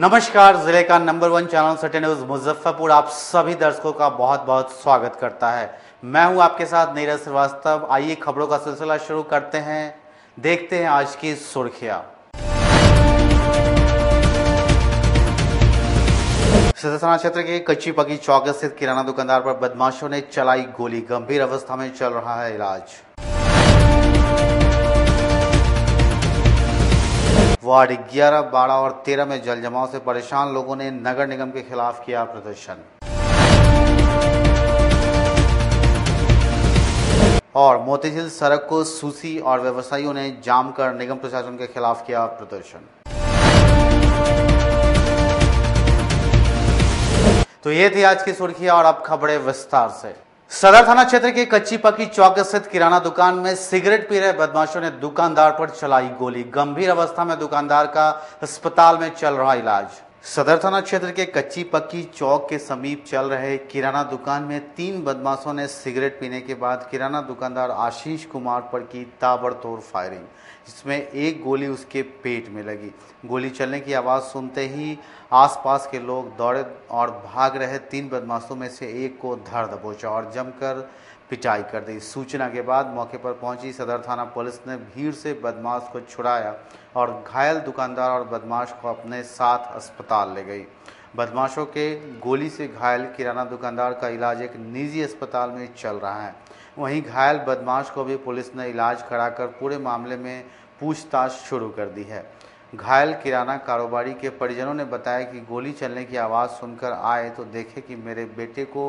नमस्कार, जिले का number 1 channel city news Muzaffarpur आप सभी दर्शकों का बहुत बहुत स्वागत करता है। मैं हूं आपके साथ नीरज श्रीवास्तव। आइए खबरों का सिलसिला शुरू करते हैं। देखते हैं आज की सुर्खियां। सदर थाना क्षेत्र के कच्ची पक्की चौक स्थित किराना दुकानदार पर बदमाशों ने चलाई गोली, गंभीर अवस्था में चल रहा है इलाज। वार्ड 11, 12 और 13 में जल जमाव से परेशान लोगों ने नगर निगम के खिलाफ किया प्रदर्शन। और मोतीझील सड़क को सूसी और व्यवसायियों ने जाम कर निगम प्रशासन के खिलाफ किया प्रदर्शन। तो ये थी आज की सुर्खियां और अब खबरें विस्तार से। सदर थाना क्षेत्र के कच्ची पक्की चौक स्थित किराना दुकान में सिगरेट पी रहे बदमाशों ने दुकानदार पर चलाई गोली, गंभीर अवस्था में दुकानदार का अस्पताल में चल रहा इलाज। सदर थाना क्षेत्र के कच्ची पक्की चौक के समीप चल रहे किराना दुकान में 3 बदमाशों ने सिगरेट पीने के बाद किराना दुकानदार आशीष कुमार पर की ताबड़तोड़ फायरिंग, जिसमें एक गोली उसके पेट में लगी। गोली चलने की आवाज़ सुनते ही आसपास के लोग दौड़े और भाग रहे 3 बदमाशों में से एक को धर दबोचा और जमकर पिटाई कर दी। सूचना के बाद मौके पर पहुंची सदर थाना पुलिस ने भीड़ से बदमाश को छुड़ाया और घायल दुकानदार और बदमाश को अपने साथ अस्पताल ले गई। बदमाशों के गोली से घायल किराना दुकानदार का इलाज एक निजी अस्पताल में चल रहा है। वहीं घायल बदमाश को भी पुलिस ने इलाज कराकर पूरे मामले में पूछताछ शुरू कर दी है। घायल किराना कारोबारी के परिजनों ने बताया कि गोली चलने की आवाज़ सुनकर आए तो देखे कि मेरे बेटे को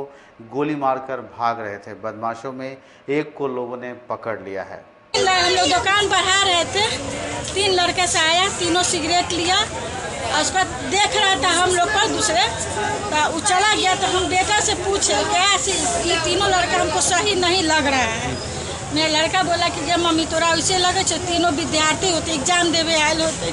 गोली मारकर भाग रहे थे। बदमाशों में एक को लोगों ने पकड़ लिया है। हम लोग दुकान बढ़ा रहे थे, 3 लड़के से आया, तीनों सिगरेट लिया, उस पर देख रहा था हम लोग पर दूसरे, तो वो चला गया। तो हम बेटा से पूछे क्या ये तीनों लड़का हमको सही नहीं लग रहा है। मेरा लड़का बोला कि जब मम्मी तोरा वैसे लगे छो, तीनों विद्यार्थी होते, एग्जाम देवे आयल होते,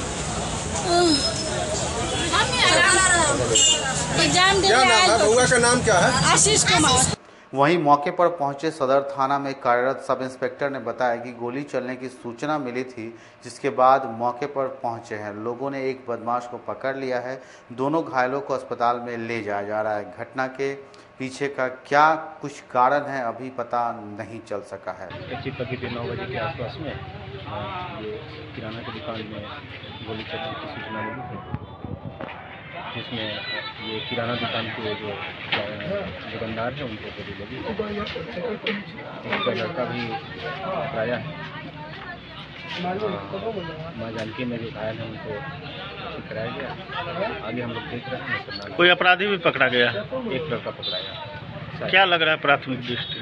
एग्जाम देवे आयल होते। का नाम क्या है? आशीष कुमार। वहीं मौके पर पहुंचे सदर थाना में कार्यरत सब इंस्पेक्टर ने बताया कि गोली चलने की सूचना मिली थी, जिसके बाद मौके पर पहुंचे हैं। लोगों ने एक बदमाश को पकड़ लिया है। दोनों घायलों को अस्पताल में ले जाया जा रहा है। घटना के पीछे का क्या कुछ कारण है अभी पता नहीं चल सका है। कच्ची पक्की पे 9 बजे के आसपास में ये किराना की दुकान में गोली चलने की सूचना मिली थी, जिसमें ये किराना दुकान के जो दुकानदार हैं उनको गोली लगी। उनका लड़का भी पकड़ाया है। माँ जानकी में जो घायल है उनको ठीक कराया गया। आगे हम लोग देख रहे हैं। कोई अपराधी भी पकड़ा गया? एक लड़का पकड़ाया। क्या लग रहा है प्राथमिक दृष्टि?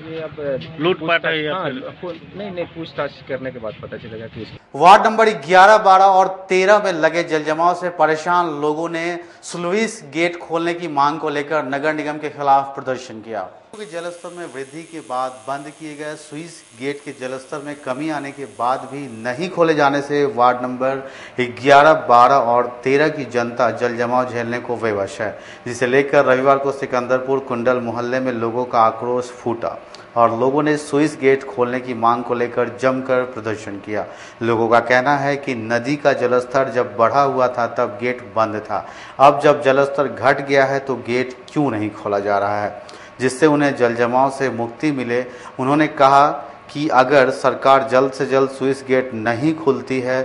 ये अब लूटपाट है या नहीं, पूछताछ करने के बाद पता चलेगा कि वार्ड नंबर 11, 12 और 13 में लगे जलजमाव से परेशान लोगों ने स्लुइस गेट खोलने की मांग को लेकर नगर निगम के खिलाफ प्रदर्शन किया। जलस्तर में वृद्धि के बाद बंद किए गए स्लुइस गेट के जलस्तर में कमी आने के बाद भी नहीं खोले जाने से वार्ड नंबर 11, 12 और 13 की जनता जलजमाव झेलने को विवश है, जिसे लेकर रविवार को सिकंदरपुर कुंडल मोहल्ले में लोगों का आक्रोश फूटा और लोगों ने स्लुइस गेट खोलने की मांग को लेकर जमकर प्रदर्शन किया। लोगों का कहना है कि नदी का जलस्तर जब बढ़ा हुआ था तब गेट बंद था, अब जब जलस्तर घट गया है तो गेट क्यों नहीं खोला जा रहा है, जिससे उन्हें जलजमाव से मुक्ति मिले। उन्होंने कहा कि अगर सरकार जल्द से जल्द स्लुइस गेट नहीं खुलती है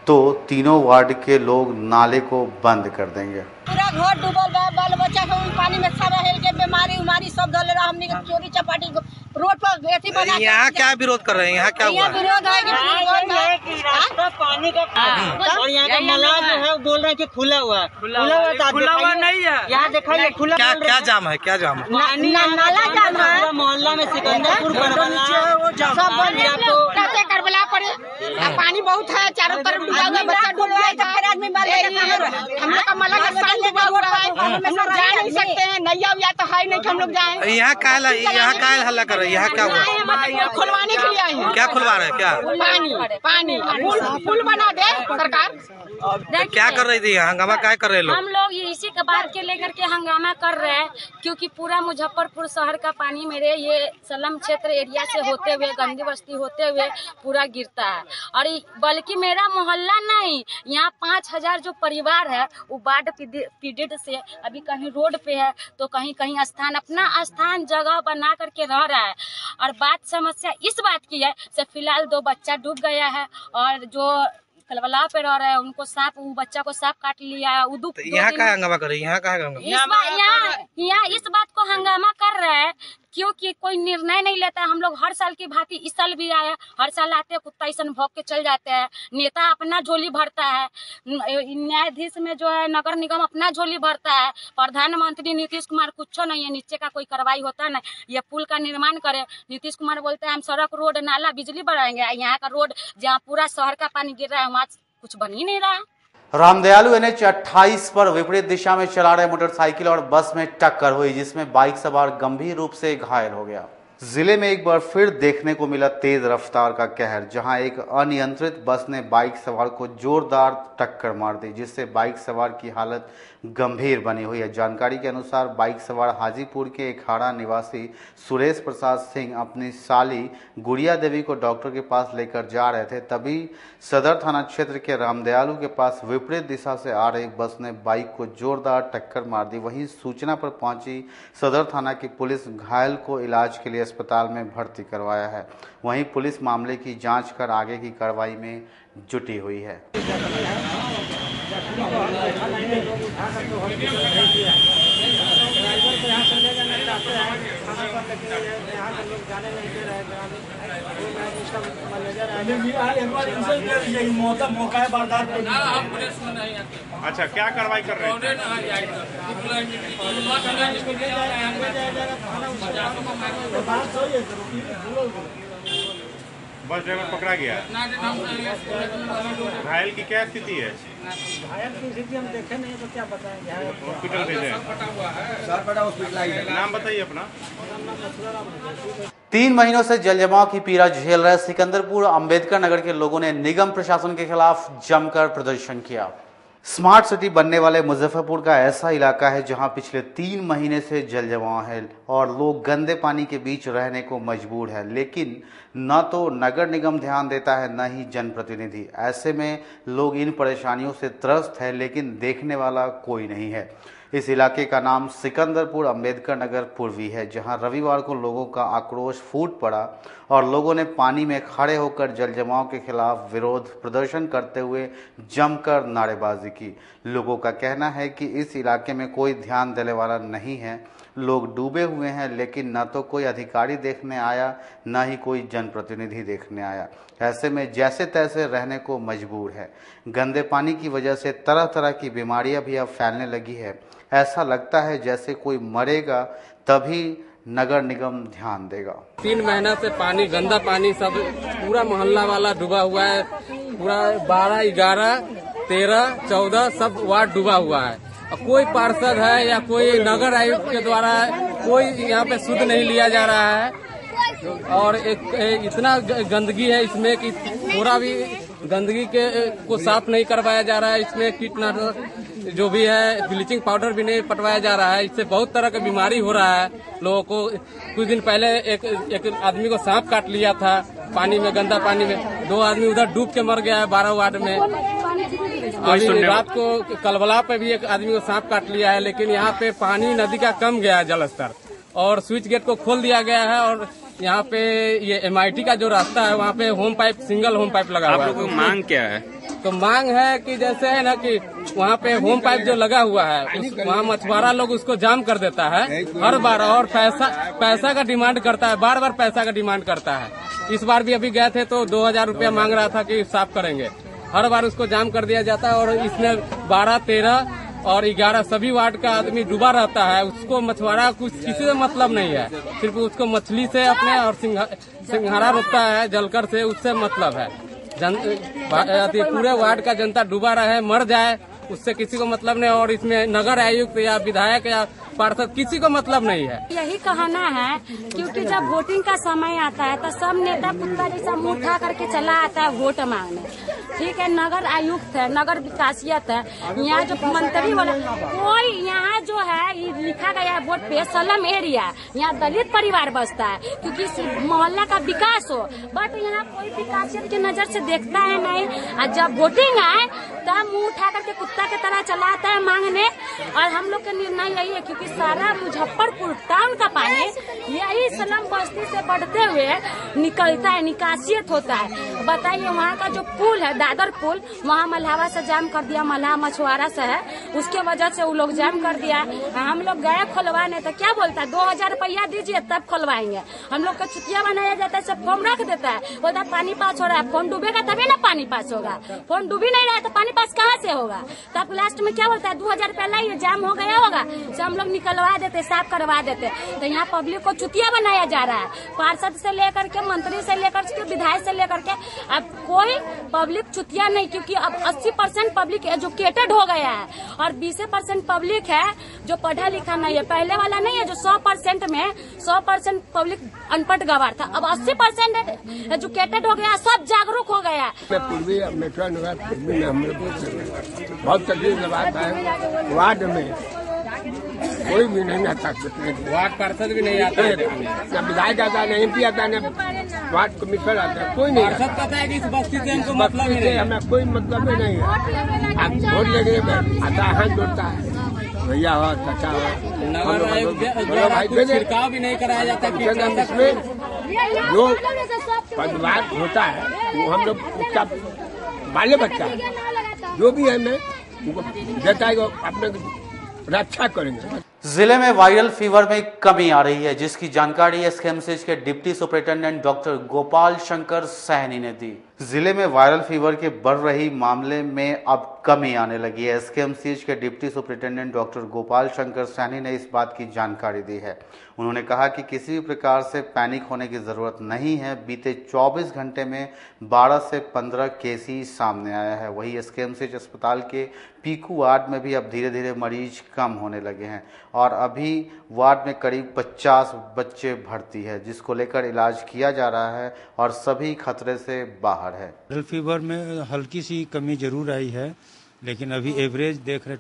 तो तीनों वार्ड के लोग नाले को बंद कर देंगे। पूरा घर डूबल बा, बाल बच्चा को पानी में सारा हेल के बीमारी उमारी सब धले रहा। हमने चोरी चपाटी रोड पर ऐसी बना। यहाँ क्या विरोध कर रहे हैं? यहाँ क्या हुआ? विरोध है कि रास्ता पानी का और यहाँ का नाला जो है बोल रहे हैं कि खुला हुआ नहीं है। यहाँ दिखाइए खुला। क्या जाम है? क्या जाम है? नाला जाम है। मोहल्ला में सिकंदरपुर सब बंद है। आपको करबला पड़े, पानी बहुत है चारों तरफ, बच्चा डूब गया था। हम लोग का मला का सान डूबा हुआ है। हम लोग जा नहीं सकते हैं, नैया उया तो है नहीं कि हम लोग जाए। यहाँ का हल्ला कर रहे हैं? यहाँ क्या हुआ? खुलवाने के लिए आए हैं। क्या खुलवा रहे हैं? क्या पानी पुल बना दे सरकार। क्या कर रही थी? हंगामा क्या कर रहे लोग? हम लोग इसी के बात के लेकर के हंगामा कर रहे हैं, क्योंकि पूरा मुजफ्फरपुर शहर का पानी मेरे ये सलम क्षेत्र एरिया से होते हुए, गंदी बस्ती होते हुए पूरा गिरता है। और बल्कि मेरा मोहल्ला नहीं, यहाँ 5000 जो परिवार है वो बाढ़ पीड़ित से अभी कहीं रोड पे है तो कहीं कहीं अपना स्थान जगह बना करके रह रहा है। और बात समस्या इस बात की है से फिलहाल 2 बच्चा डूब गया है और जो कलवला पे रह रहे हैं उनको वो बच्चा को सांप काट लिया है। यहाँ का हंगामा कर रही है? यहाँ इस बात को हंगामा कर रहे हैं क्योंकि कोई निर्णय नहीं लेता है। हम लोग हर साल की भांति इस साल भी आए, हर साल आते कुत्ता ऐसा भौंक के चल जाते हैं। नेता अपना झोली भरता है, न्यायाधीश में जो है नगर निगम अपना झोली भरता है, प्रधानमंत्री नीतीश कुमार कुछ नहीं है, नीचे का कोई कार्रवाई होता नहीं। ये पुल का निर्माण करे, नीतीश कुमार बोलते हैं हम सड़क रोड नाला बिजली बढ़ाएंगे, यहाँ का रोड जहाँ पूरा शहर का पानी गिर रहा है वहाँ कुछ बन ही नहीं रहा है। रामदयालु NH 28 पर विपरीत दिशा में चला रहे मोटरसाइकिल और बस में टक्कर हुई, जिसमें बाइक सवार गंभीर रूप से घायल हो गया। जिले में एक बार फिर देखने को मिला तेज रफ्तार का कहर, जहां एक अनियंत्रित बस ने बाइक सवार को जोरदार टक्कर मार दी, जिससे बाइक सवार की हालत गंभीर बनी हुई है। जानकारी के अनुसार बाइक सवार हाजीपुर के अखाड़ा निवासी सुरेश प्रसाद सिंह अपनी साली गुड़िया देवी को डॉक्टर के पास लेकर जा रहे थे, तभी सदर थाना क्षेत्र के रामदयालु के पास विपरीत दिशा से आ रही बस ने बाइक को जोरदार टक्कर मार दी। वहीं सूचना पर पहुंची सदर थाना की पुलिस घायल को इलाज के लिए अस्पताल में भर्ती करवाया है। वहीं पुलिस मामले की जांच कर आगे की कार्रवाई में जुटी हुई है। अच्छा, क्या कार्रवाई कर रहे हैं? बस ड्राइवर पकड़ा गया। घायल की क्या स्थिति है? घायल की स्थिति हम देखे नहीं तो क्या बताएंगे। हॉस्पिटल भेजे हैं। नाम बताइए अपना। 3 महीनों से जलजमाव की पीड़ा झेल रहे सिकंदरपुर अंबेडकर नगर के लोगों ने निगम प्रशासन के खिलाफ जमकर प्रदर्शन किया। स्मार्ट सिटी बनने वाले मुजफ्फरपुर का ऐसा इलाका है जहां पिछले 3 महीने से जलजमाव है और लोग गंदे पानी के बीच रहने को मजबूर है, लेकिन न तो नगर निगम ध्यान देता है न ही जनप्रतिनिधि। ऐसे में लोग इन परेशानियों से त्रस्त है, लेकिन देखने वाला कोई नहीं है। इस इलाके का नाम सिकंदरपुर अंबेडकर नगर पूर्वी है, जहां रविवार को लोगों का आक्रोश फूट पड़ा और लोगों ने पानी में खड़े होकर जलजमाव के खिलाफ विरोध प्रदर्शन करते हुए जमकर नारेबाजी की। लोगों का कहना है कि इस इलाके में कोई ध्यान देने वाला नहीं है, लोग डूबे हुए हैं, लेकिन न तो कोई अधिकारी देखने आया न ही कोई जनप्रतिनिधि देखने आया। ऐसे में जैसे तैसे रहने को मजबूर है। गंदे पानी की वजह से तरह तरह की बीमारियां भी अब फैलने लगी है। ऐसा लगता है जैसे कोई मरेगा तभी नगर निगम ध्यान देगा। 3 महीना से पानी, गंदा पानी, सब पूरा मोहल्ला वाला डूबा हुआ है। पूरा 12, 11, 13, 14 सब वार्ड डूबा हुआ है। कोई पार्षद है या कोई नगर आयुक्त के द्वारा कोई यहाँ पे शुद्ध नहीं लिया जा रहा है। और इतना गंदगी है इसमें कि थोड़ा भी गंदगी को साफ नहीं करवाया जा रहा है। इसमें कीटनाशक जो भी है, ब्लीचिंग पाउडर भी नहीं पटवाया जा रहा है। इससे बहुत तरह का बीमारी हो रहा है लोगों को। कुछ दिन पहले एक आदमी को सांप काट लिया था पानी में, गंदा पानी में। 2 आदमी उधर डूब के मर गया है 12 वार्ड में। अभी रात को कलवला पे भी एक आदमी को सांप काट लिया है। लेकिन यहाँ पे पानी नदी का कम गया है जलस्तर, और स्विच गेट को खोल दिया गया है। और यहाँ पे ये MIT का जो रास्ता है वहाँ पे home pipe, single home pipe लगा हुआ है। आप लोगों की मांग क्या है? तो मांग है कि जैसे है ना कि वहाँ पे होम पाइप जो लगा हुआ है वहाँ मछुआरा लोग उसको जाम कर देता है हर बार, और पैसा का डिमांड करता है, बार बार पैसा का डिमांड करता है। इस बार भी अभी गए थे तो 2000 रुपया मांग रहा था कि साफ करेंगे। हर बार उसको जाम कर दिया जाता है। और इसमें 12, 13 और 11 सभी वार्ड का आदमी डूबा रहता है। उसको मछुआरा कुछ किसी से मतलब नहीं है, सिर्फ उसको मछली से अपने और सिंघाड़ा रोकता है जलकर से, उससे मतलब है। पूरे वार्ड का जनता डूबा रहे, मर जाए उससे किसी को मतलब नहीं। और इसमें नगर आयुक्त या विधायक या पार्षद किसी को मतलब नहीं है। यही कहना है, क्योंकि जब वोटिंग का समय आता है तो सब नेता कुत्ता जैसा मुंह उठा करके चला आता है वोट मांगने। ठीक है, नगर आयुक्त है, नगर विकासियत है, यहाँ जो मंत्री वाला कोई यहाँ जो है ये लिखा गया है वोट पे सलम एरिया, यहाँ दलित परिवार बसता है क्योंकि इस मोहल्ला का विकास हो, बट यहाँ कोई विकासियत की नजर से देखता है नहीं। और जब वोटिंग आए तब मुंह उठा करके कुत्ता की तरह चला आता है मांगने। और हम लोग का निर्णय यही है, क्योंकि सारा मुजफ्फरपुर टाउन का पानी यही सलम बस्ती से बढ़ते हुए निकलता है, निकासियत होता है। बताइए, वहाँ का जो पुल है दादर पुल, वहाँ मल्हावा से जाम कर दिया, मल्हा मछुआरा से है, उसके वजह से वो लोग जाम कर दिया। हम लोग गए खुलवाने तो क्या बोलता है 2000 रुपया दीजिए तब खुलवाएंगे। हम लोग का चुतिया बनाया जाता है, सब फॉर्म रख देता है, बोलता पानी पास हो रहा है, फोन डूबेगा तभी ना पानी पास होगा। फोन डूबी नहीं रहा है तो पानी पास कहाँ से होगा। तब लास्ट में क्या बोलता है 2000 रुपया लाइए, जाम हो गया होगा, तो हम लोग निकलवा देते, साफ करवा देते। तो यहाँ पब्लिक को चुतिया बनाया जा रहा है, पार्षद से लेकर के, मंत्री से लेकर के, विधायक से लेकर के। अब कोई पब्लिक चुतिया नहीं, क्योंकि अब 80% पब्लिक एजुकेटेड हो गया है और 20% पब्लिक है जो पढ़ा लिखा नहीं है। पहले वाला नहीं है जो 100% में 100% पब्लिक अनपढ़ गवार था, अब 80% एजुकेटेड हो गया, सब जागरूक हो गया। पूर्वी मेट्रो नगर पूर्वी में हम लोग बहुत तकलीफ की बात है। वार्ड में कोई भी नहीं आता, वार्ड पार्षद भी नहीं आता है, न विधायक आता है, न MP आता है, न वार्ड कमिश्नर आता है, कोई नहीं। पार्षद कहता है कि इस बस्ती से हमको मतलब ही नहीं, हमें कोई मतलब ही नहीं है। अब वोट लेने में आता है, हाथ जोड़ता है, भैया हो, चाचा हो। नगर आयुक्त द्वारा कुछ छिड़काव भी नहीं कराया जाता। इसमें जो परिवार होता है वो हम लोग उसका बाले बच्चा है, जो भी है मैं उनको देता है, अपने रक्षा करेंगे। जिले में वायरल फीवर में कमी आ रही है, जिसकी जानकारी एसकेएमसीएच के deputy superintendent doctor Gopal Shankar Sahni ने दी। जिले में वायरल फीवर के बढ़ रही मामले में अब कमी आने लगी है। एसकेएमसीएच के deputy superintendent doctor Gopal Shankar Sahni ने इस बात की जानकारी दी है। उन्होंने कहा कि किसी भी प्रकार से पैनिक होने की जरूरत नहीं है। बीते 24 घंटे में 12 से 15 केस ही सामने आया है। वहीं एसकेएमसीएच अस्पताल के पीकू वार्ड में भी अब धीरे धीरे मरीज कम होने लगे हैं और अभी वार्ड में करीब 50 बच्चे भर्ती है, जिसको लेकर इलाज किया जा रहा है और सभी खतरे से बाहर है। वायरल फीवर में हल्की सी कमी जरूर आई है, लेकिन अभी एवरेज देख रहे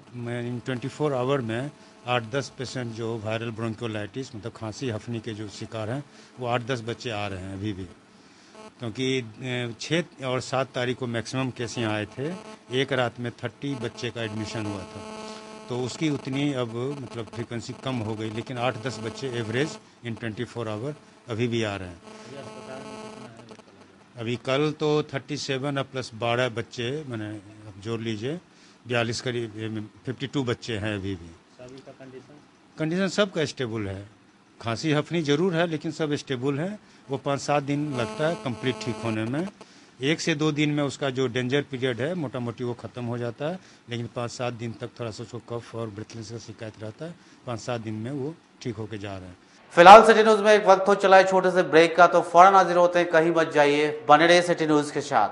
24 आवर में 8-10 पेशेंट जो वायरल ब्रोंकियोलाइटिस मतलब खांसी हफनी के जो शिकार हैं वो 8-10 बच्चे आ रहे हैं अभी भी, क्योंकि 6 और 7 तारीख को मैक्सिमम केस यहाँ आए थे। एक रात में 30 बच्चे का एडमिशन हुआ था, तो उसकी उतनी अब मतलब फ्रीक्वेंसी कम हो गई, लेकिन 8-10 बच्चे एवरेज इन 24 आवर अभी भी आ रहे हैं। अभी कल तो 37 और प्लस 12 बच्चे मैंने अब जोड़ लीजिए 42 करीब 52 बच्चे हैं अभी भी। सभी का कंडीशन सबका स्टेबल है। खांसी हफनी जरूर है लेकिन सब स्टेबल है। वो 5-7 दिन लगता है कंप्लीट ठीक होने में। 1 से 2 दिन में उसका जो डेंजर पीरियड है मोटा मोटी वो खत्म हो जाता है, लेकिन 5-7 दिन तक थोड़ा सा उसको कफ और ब्रेथलेस का शिकायत रहता है। 5-7 दिन में वो ठीक होके जा रहे हैं। फिलहाल सिटी न्यूज में एक वक्त हो चला है छोटे से ब्रेक का, तो फौरन हाजिर होते हैं, कहीं मत जाइए, बने रहिए सिटी न्यूज के साथ।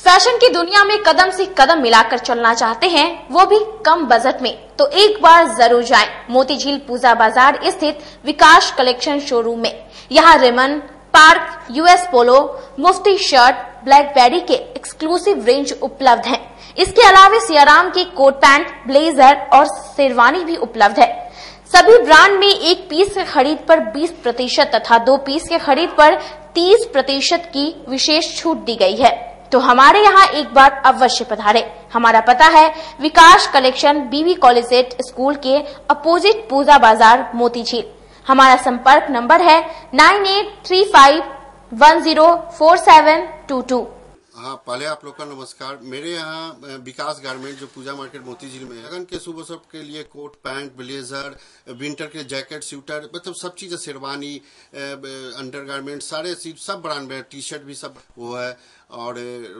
फैशन की दुनिया में कदम से कदम मिलाकर चलना चाहते हैं, वो भी कम बजट में, तो एक बार जरूर जाएं मोतीझील पूजा बाजार स्थित विकास कलेक्शन शोरूम में। यहाँ रेमन, पार्क, यूएस पोलो, मुफ्ती शर्ट, ब्लैकबेरी के एक्सक्लूसिव रेंज उपलब्ध हैं। इसके अलावा सियाराम के कोट पैंट, ब्लेजर और शेरवानी भी उपलब्ध है। सभी ब्रांड में 1 पीस के खरीद पर 20% तथा 2 पीस के खरीद पर 30% की विशेष छूट दी गई है। तो हमारे यहाँ एक बार अवश्य पधारे। हमारा पता है विकास कलेक्शन, बीबी कॉलेज स्कूल के अपोजिट पूजा बाजार, मोतीझील। हमारा संपर्क नंबर है 9835104722। हाँ, पहले आप लोग का नमस्कार। मेरे यहाँ विकास गारमेंट जो पूजा मार्केट मोतीझील में है, लगन के शुभ अवसर के लिए कोट पैंट, ब्लेजर, विंटर के जैकेट, स्वेटर, मतलब सब चीज़, शेरवानी, अंडर गारमेंट, सारे सब ब्रांड में, टी शर्ट भी सब वो है, और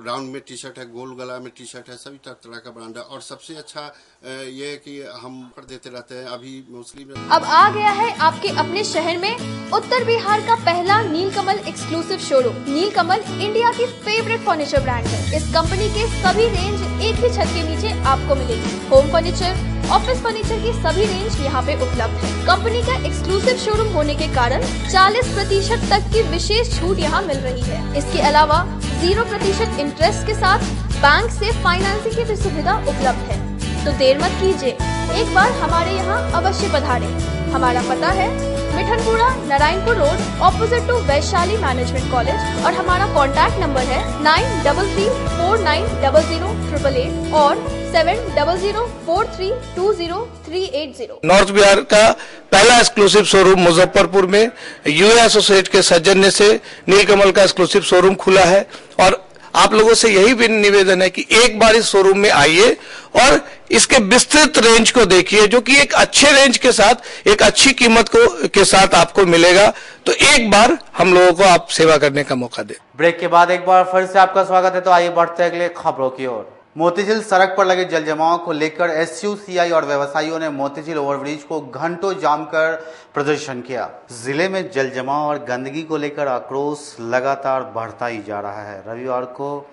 राउंड में टी शर्ट है, गोल गला में टी शर्ट है, सभी तरह का ब्रांड है। और सबसे अच्छा ये है कि हम पर देते रहते हैं। अभी मुस्लिम अब आ गया है आपके अपने शहर में उत्तर बिहार का पहला नीलकमल एक्सक्लूसिव शोरूम। नीलकमल इंडिया की फेवरेट फर्नीचर ब्रांड है। इस कंपनी के सभी रेंज एक ही छत के नीचे आपको मिलेगी। होम फर्नीचर, ऑफिस फर्नीचर की सभी रेंज यहाँ पे उपलब्ध है। कंपनी का एक्सक्लूसिव शोरूम होने के कारण 40% तक की विशेष छूट यहाँ मिल रही है। इसके अलावा 0% इंटरेस्ट के साथ बैंक से फाइनेंसिंग की भी सुविधा उपलब्ध है। तो देर मत कीजिए, एक बार हमारे यहाँ अवश्य पधारें। हमारा पता है Mithanpura, Narayanpur road, opposite to Vaishali management college, और हमारा कॉन्टैक्ट नंबर है 9334900888 और 7004320380। नॉर्थ बिहार का पहला एक्सक्लूसिव शोरूम मुजफ्फरपुर में यूए एसोसिएट के सौजन्य से नीलकमल का एक्सक्लूसिव शोरूम खुला है। और आप लोगों से यही भी निवेदन है कि एक बार इस शोरूम में आइए और इसके विस्तृत रेंज को देखिए, जो कि एक अच्छे रेंज के साथ एक अच्छी कीमत के साथ आपको मिलेगा। तो एक बार हम लोगों को आप सेवा करने का मौका दें। ब्रेक के बाद एक बार फिर से आपका स्वागत है। तो आइए बढ़ते हैं अगले खबरों की ओर। मोतीझील सड़क पर लगे जल जमाव को लेकर एसयूसीआई और व्यवसायियों ने मोतीझील ओवरब्रिज को घंटों जाम कर प्रदर्शन किया। जिले में जल जमाव और गंदगी को लेकर आक्रोश लगातार बढ़ता ही जा रहा है। रविवार को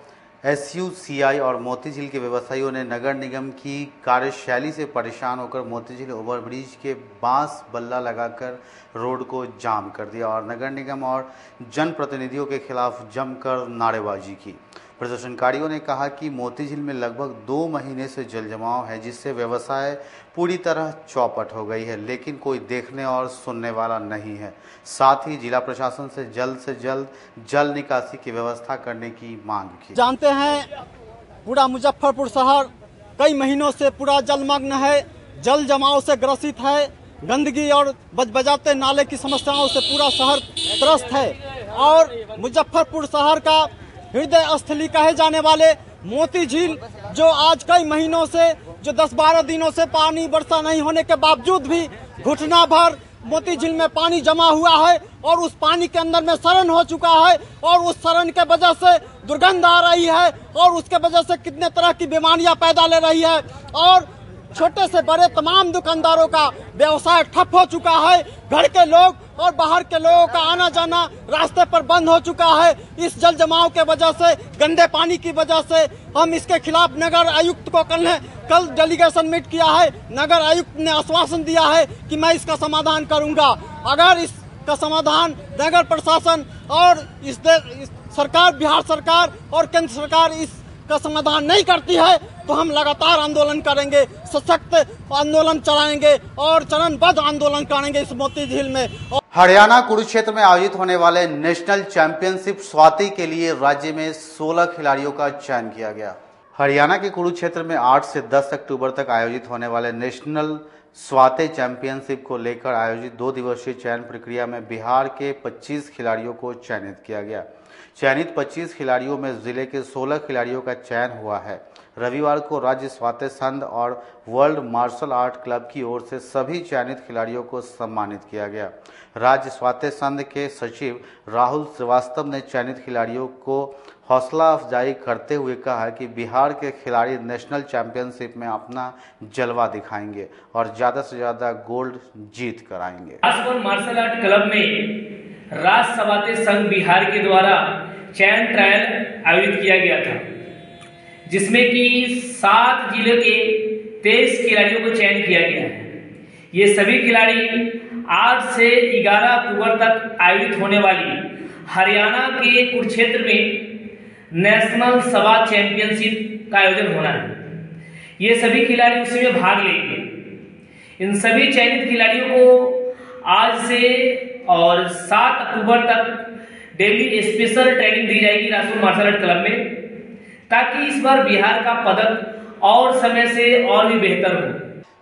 एसयूसीआई और मोतीझील के व्यवसायियों ने नगर निगम की कार्यशैली से परेशान होकर मोतीझील ओवरब्रिज के बांस बल्ला लगाकर रोड को जाम कर दिया और नगर निगम और जनप्रतिनिधियों के खिलाफ जमकर नारेबाजी की। प्रदर्शनकारियों ने कहा कि मोतीझील में लगभग 2 महीने से जल जमाव है, जिससे व्यवसाय पूरी तरह चौपट हो गई है, लेकिन कोई देखने और सुनने वाला नहीं है। साथ ही जिला प्रशासन से जल्द जल निकासी की व्यवस्था करने की मांग की। जानते हैं पूरा मुजफ्फरपुर शहर कई महीनों से पूरा जलमग्न है, जल जमाव से ग्रसित है। गंदगी और बजाते नाले की समस्याओं से पूरा शहर त्रस्त है। और मुजफ्फरपुर शहर का हृदय स्थली कहे जाने वाले मोतीझील, जो आज कई महीनों से, जो 10-12 दिनों से पानी वर्षा नहीं होने के बावजूद भी घुटना भर मोतीझील में पानी जमा हुआ है और उस पानी के अंदर में सड़न हो चुका है और उस सड़न के वजह से दुर्गंध आ रही है और उसके वजह से कितने तरह की बीमारियां पैदा ले रही है और छोटे से बड़े तमाम दुकानदारों का व्यवसाय ठप हो चुका है। घर के लोग और बाहर के लोगों का आना जाना रास्ते पर बंद हो चुका है। इस जल जमाव के वजह से, गंदे पानी की वजह से हम इसके खिलाफ नगर आयुक्त को कल डेलीगेशन मीट किया है। नगर आयुक्त ने आश्वासन दिया है कि मैं इसका समाधान करूंगा। अगर इसका समाधान नगर प्रशासन और इस सरकार, बिहार सरकार और केंद्र सरकार इसका समाधान नहीं करती है तो हम लगातार आंदोलन करेंगे, सशक्त आंदोलन चलाएंगे और चरणबद्ध आंदोलन करेंगे इस मोतीझील में। हरियाणा कुरुक्षेत्र में आयोजित होने वाले नेशनल चैंपियनशिप स्वाति के लिए राज्य में 16 खिलाड़ियों का चयन किया गया। हरियाणा के कुरुक्षेत्र में 8 से 10 अक्टूबर तक आयोजित होने वाले नेशनल स्वाति चैंपियनशिप को लेकर आयोजित 2 दिवसीय चयन प्रक्रिया में बिहार के 25 खिलाड़ियों को चयनित किया गया। चयनित 25 खिलाड़ियों में जिले के 16 खिलाड़ियों का चयन हुआ है। रविवार को राज्य स्वाति संघ और वर्ल्ड मार्शल आर्ट क्लब की ओर से सभी चयनित खिलाड़ियों को सम्मानित किया गया। राज्य स्वाति संघ के सचिव राहुल श्रीवास्तव ने चयनित खिलाड़ियों को हौसला अफजाई करते हुए कहा कि बिहार के खिलाड़ी नेशनल चैंपियनशिप में अपना जलवा दिखाएंगे और ज्यादा से ज्यादा गोल्ड जीत कर आएंगे। वर्ल्ड मार्शल आर्ट क्लब में राज्य स्वाति संघ बिहार के द्वारा चयन ट्रायल आयोजित किया गया था, जिसमें कि 7 जिले के 23 खिलाड़ियों को चयन किया गया है। ये सभी खिलाड़ी 8 से 11 अक्टूबर तक आयोजित होने वाली हरियाणा के कुरुक्षेत्र में नेशनल सभा चैंपियनशिप का आयोजन होना है। ये सभी खिलाड़ी उसमें भाग लेंगे। इन सभी चयनित खिलाड़ियों को आज से और 7 अक्टूबर तक डेली स्पेशल ट्रेनिंग दी जाएगी राष्ट्रीय मार्शल आर्ट क्लब में, ताकि इस बार बिहार का पदक और समय से और भी बेहतर हो।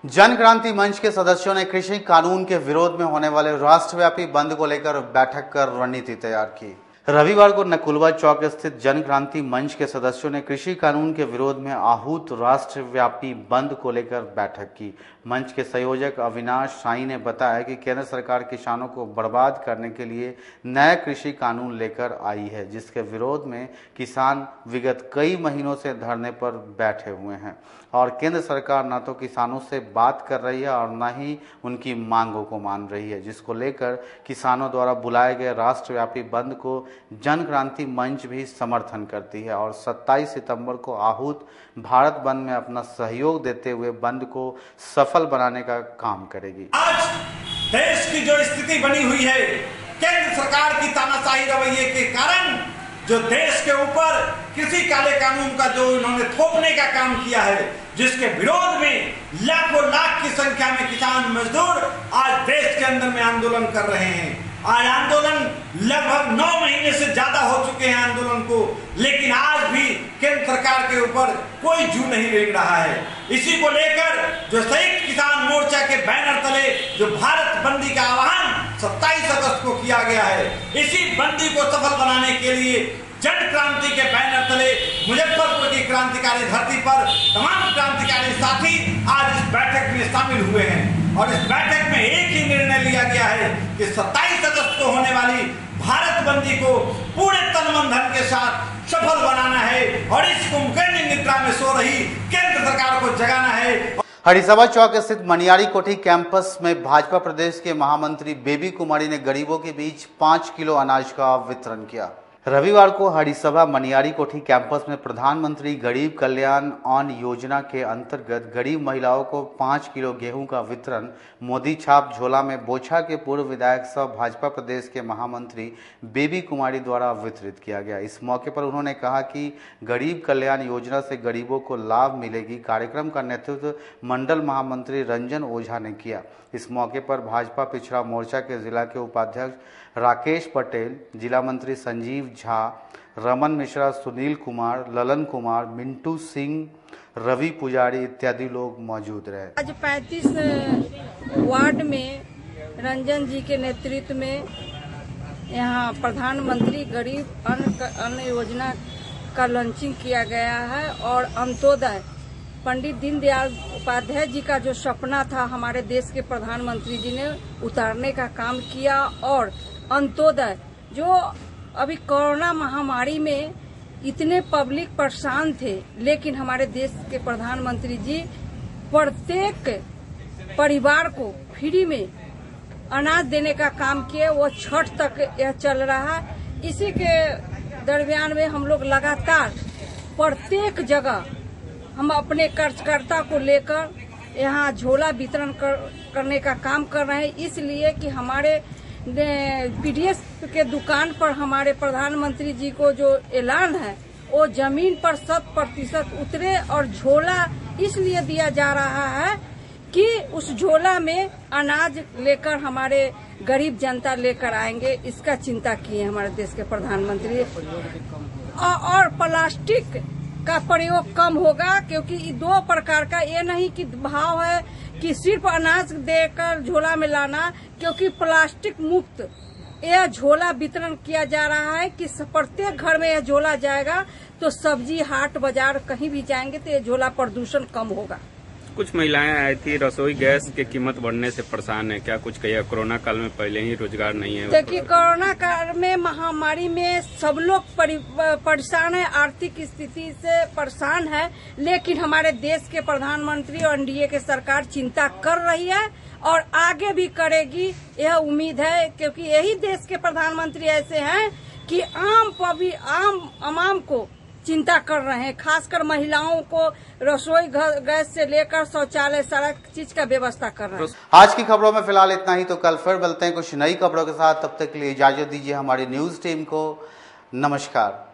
जन क्रांति मंच के सदस्यों ने कृषि कानून के विरोध में होने वाले राष्ट्रव्यापी बंद को लेकर बैठक कर रणनीति तैयार की। रविवार को नकुलवा चौक स्थित जन क्रांति मंच के सदस्यों ने कृषि कानून के विरोध में आहूत राष्ट्रव्यापी बंद को लेकर बैठक की। मंच के संयोजक अविनाश साई ने बताया कि केंद्र सरकार किसानों को बर्बाद करने के लिए नया कृषि कानून लेकर आई है, जिसके विरोध में किसान विगत कई महीनों से धरने पर बैठे हुए हैं और केंद्र सरकार न तो किसानों से बात कर रही है और न ही उनकी मांगों को मान रही है, जिसको लेकर किसानों द्वारा बुलाए गए राष्ट्रव्यापी बंद को जन क्रांति मंच भी समर्थन करती है और 27 सितंबर को आहूत भारत बंद में अपना सहयोग देते हुए बंद को सफल बनाने का काम करेगी। आज देश की जो स्थिति बनी हुई है, केंद्र सरकार की तानाशाही रवैये के कारण जो देश के ऊपर कृषि काले कानून का जो इन्होंने थोपने का काम किया है, जिसके विरोध में लाखों लाख की संख्या में किसान मजदूर आज देश के अंदर में आंदोलन कर रहे हैं। आज आंदोलन लगभग 9 महीने से ज्यादा हो चुके हैं आंदोलन को, लेकिन आज भी केंद्र सरकार के ऊपर कोई जू नहीं रेंग रहा है। इसी को लेकर जो संयुक्त किसान मोर्चा के बैनर तले जो भारत बंदी का आह्वान 27 अगस्त को किया गया है, इसी बंदी को सफल बनाने के लिए जन क्रांति के बैनर तले मुजफ्फरपुर की क्रांतिकारी धरती पर तमाम क्रांतिकारी साथी आज इस बैठक में शामिल हुए हैं और इस बैठक में एक ही निर्णय लिया गया है कि 27 अगस्त को होने वाली भारत बंदी को पूरे तन मन धन के साथ सफल बनाना है और इस कुंभकर्णी निद्रा में सो रही केंद्र सरकार को जगाना है। हरिसभा चौक स्थित मनियारी कोठी कैंपस में भाजपा प्रदेश के महामंत्री बेबी कुमारी ने गरीबों के बीच 5 किलो अनाज का वितरण किया। रविवार को हरिसभा मनियारी कोठी कैंपस में प्रधानमंत्री गरीब कल्याण अन्न योजना के अंतर्गत गरीब महिलाओं को 5 किलो गेहूं का वितरण मोदी छाप झोला में बोछा के पूर्व विधायक सह भाजपा प्रदेश के महामंत्री बेबी कुमारी द्वारा वितरित किया गया। इस मौके पर उन्होंने कहा कि गरीब कल्याण योजना से गरीबों को लाभ मिलेगी। कार्यक्रम का नेतृत्व मंडल महामंत्री रंजन ओझा ने किया। इस मौके पर भाजपा पिछड़ा मोर्चा के जिला के उपाध्यक्ष राकेश पटेल, जिला मंत्री संजीव झा, रमन मिश्रा, सुनील कुमार, ललन कुमार, मिंटू सिंह, रवि पुजारी इत्यादि लोग मौजूद रहे। आज 35 वार्ड में रंजन जी के नेतृत्व में यहाँ प्रधानमंत्री गरीब अन्न योजना का लॉन्चिंग किया गया है और अंत्योदय पंडित दीनदयाल उपाध्याय जी का जो सपना था हमारे देश के प्रधानमंत्री जी ने उतारने का काम किया और अंत्योदय जो अभी कोरोना महामारी में इतने पब्लिक परेशान थे, लेकिन हमारे देश के प्रधानमंत्री जी प्रत्येक परिवार को फ्री में अनाज देने का काम किए। वो छठ तक यह चल रहा है। इसी के दरमियान में हम लोग लगातार प्रत्येक जगह हम अपने कार्यकर्ता को लेकर यहाँ झोला वितरण करने का काम कर रहे हैं, इसलिए कि हमारे पीडीएस के दुकान पर हमारे प्रधानमंत्री जी को जो ऐलान है वो जमीन पर 100% उतरे और झोला इसलिए दिया जा रहा है कि उस झोला में अनाज लेकर हमारे गरीब जनता लेकर आएंगे। इसका चिंता किए हमारे देश के प्रधानमंत्री। और प्लास्टिक का प्रयोग कम होगा, क्योंकि 2 प्रकार का ये नहीं कि भाव है कि सिर्फ अनाज देकर झोला में लाना, क्योंकि प्लास्टिक मुक्त यह झोला वितरण किया जा रहा है कि प्रत्येक घर में यह झोला जाएगा तो सब्जी हाट बाजार कहीं भी जाएंगे तो यह झोला प्रदूषण कम होगा। कुछ महिलाएं आई थी, रसोई गैस की कीमत बढ़ने से परेशान है, क्या कुछ कहिए? कोरोना काल में पहले ही रोजगार नहीं है। देखिए, कोरोना काल में महामारी में सब लोग परेशान है, आर्थिक स्थिति से परेशान है, लेकिन हमारे देश के प्रधानमंत्री और एनडीए के सरकार चिंता कर रही है और आगे भी करेगी, यह उम्मीद है, क्योंकि यही देश के प्रधानमंत्री ऐसे हैं कि आम को चिंता कर रहे हैं। खासकर महिलाओं को रसोई गैस से लेकर शौचालय सारा चीज का व्यवस्था कर रहे हैं। आज की खबरों में फिलहाल इतना ही, तो कल फिर मिलते हैं कुछ नई खबरों के साथ। तब तक के लिए इजाजत दीजिए हमारी न्यूज टीम को। नमस्कार।